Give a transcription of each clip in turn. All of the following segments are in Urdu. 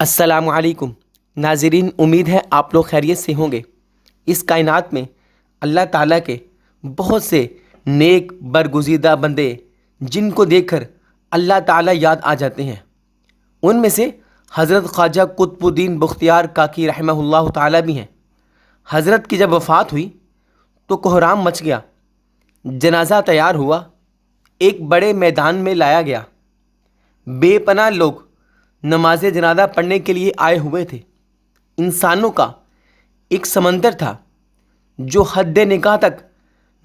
السلام علیکم ناظرین، امید ہے آپ لوگ خیریت سے ہوں گے۔ اس کائنات میں اللہ تعالیٰ کے بہت سے نیک برگزیدہ بندے جن کو دیکھ کر اللہ تعالیٰ یاد آ جاتے ہیں، ان میں سے حضرت خواجہ قطب الدین بختیار کاکی رحمہ اللہ تعالیٰ بھی ہیں۔ حضرت کی جب وفات ہوئی تو کوہرام مچ گیا، جنازہ تیار ہوا، ایک بڑے میدان میں لایا گیا، بے پناہ لوگ نماز جنازہ پڑھنے کے لیے آئے ہوئے تھے۔ انسانوں کا ایک سمندر تھا جو حد نکاح تک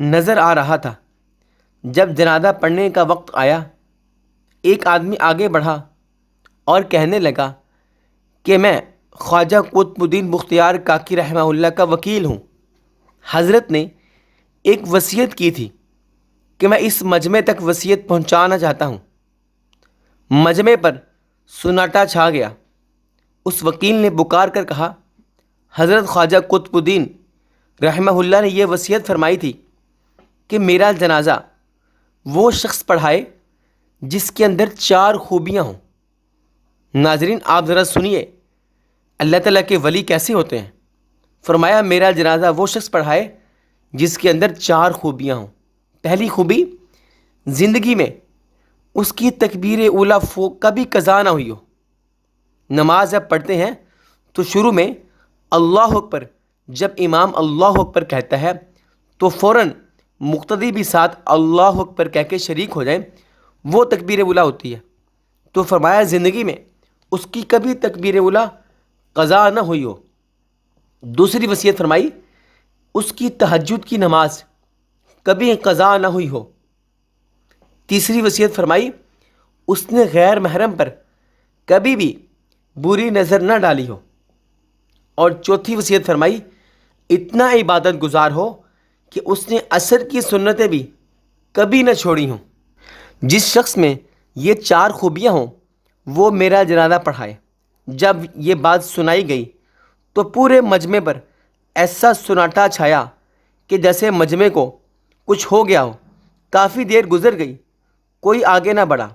نظر آ رہا تھا۔ جب جنازہ پڑھنے کا وقت آیا، ایک آدمی آگے بڑھا اور کہنے لگا کہ میں خواجہ قطب الدین بختیار کاکی رحمہ اللہ کا وکیل ہوں۔ حضرت نے ایک وصیت کی تھی کہ میں اس مجمع تک وصیت پہنچانا چاہتا ہوں۔ مجمع پر سناٹا چھا گیا۔ اس وکیل نے پکار کر کہا، حضرت خواجہ قطب الدین رحمہ اللہ نے یہ وصیت فرمائی تھی کہ میرا جنازہ وہ شخص پڑھائے جس کے اندر 4 خوبیاں ہوں۔ ناظرین، آپ ذرا سنیے اللہ تعالیٰ کے ولی کیسے ہوتے ہیں۔ فرمایا میرا جنازہ وہ شخص پڑھائے جس کے اندر 4 خوبیاں ہوں۔ پہلی خوبی، زندگی میں اس کی تکبیر اولیٰ کبھی قضا نہ ہوئی ہو۔ نماز جب پڑھتے ہیں تو شروع میں اللہ اکبر، جب امام اللہ اکبر کہتا ہے تو فوراً مقتدی بھی ساتھ اللہ اکبر کہہ کے شریک ہو جائیں، وہ تکبیر اولیٰ ہوتی ہے۔ تو فرمایا زندگی میں اس کی کبھی تکبیر اولیٰ قضا نہ ہوئی ہو۔ دوسری وصیت فرمائی، اس کی تہجد کی نماز کبھی قضا نہ ہوئی ہو۔ تیسری وصیت فرمائی، اس نے غیر محرم پر کبھی بھی بری نظر نہ ڈالی ہو۔ اور چوتھی وصیت فرمائی، اتنا عبادت گزار ہو کہ اس نے عصر کی سنتیں بھی کبھی نہ چھوڑی ہوں۔ جس شخص میں یہ 4 خوبیاں ہوں وہ میرا جنازہ پڑھائے۔ جب یہ بات سنائی گئی تو پورے مجمع پر ایسا سناٹا چھایا کہ جیسے مجمع کو کچھ ہو گیا ہو۔ کافی دیر گزر گئی، کوئی آگے نہ بڑھا۔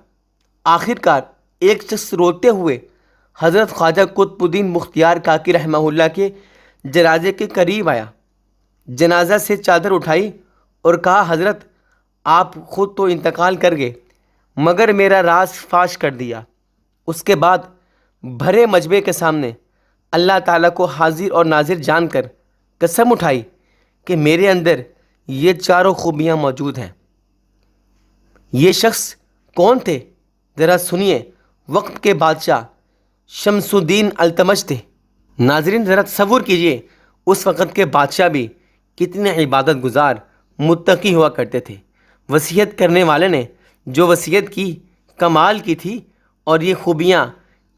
آخر کار ایک شخص روتے ہوئے حضرت خواجہ قطب الدین بختیار کاکی رحمہ اللہ کے جنازے کے قریب آیا، جنازہ سے چادر اٹھائی اور کہا، حضرت آپ خود تو انتقال کر گئے مگر میرا راز فاش کر دیا۔ اس کے بعد بھرے مجمع کے سامنے اللہ تعالیٰ کو حاضر اور ناظر جان کر قسم اٹھائی کہ میرے اندر یہ 4 خوبیاں موجود ہیں۔ یہ شخص کون تھے؟ ذرا سنیے، وقت کے بادشاہ شمس الدین التمش تھے۔ ناظرین، ذرا تصور کیجئے اس وقت کے بادشاہ بھی کتنے عبادت گزار متقی ہوا کرتے تھے۔ وصیت کرنے والے نے جو وصیت کی کمال کی تھی، اور یہ خوبیاں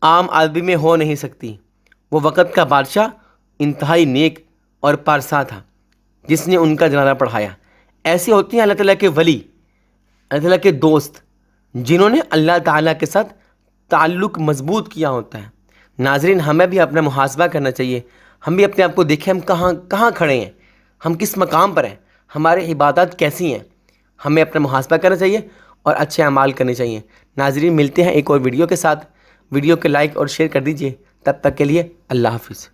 عام آدمی میں ہو نہیں سکتی۔ وہ وقت کا بادشاہ انتہائی نیک اور پارسا تھا جس نے ان کا جنازہ پڑھایا۔ ایسے ہوتے ہیں اللہ تعالیٰ کے ولی، اللہ تعالیٰ کے دوست، جنہوں نے اللہ تعالیٰ کے ساتھ تعلق مضبوط کیا ہوتا ہے۔ ناظرین، ہمیں بھی اپنا محاسبہ کرنا چاہیے۔ ہم بھی اپنے آپ کو دیکھیں، ہم کہاں کھڑے ہیں، ہم کس مقام پر ہیں، ہمارے عبادات کیسی ہیں۔ ہمیں اپنا محاسبہ کرنا چاہیے اور اچھے اعمال کرنے چاہیے۔ ناظرین، ملتے ہیں ایک اور ویڈیو کے ساتھ۔ ویڈیو کو لائک اور شیئر کر دیجیے۔ تب تک کے لیے اللہ حافظ۔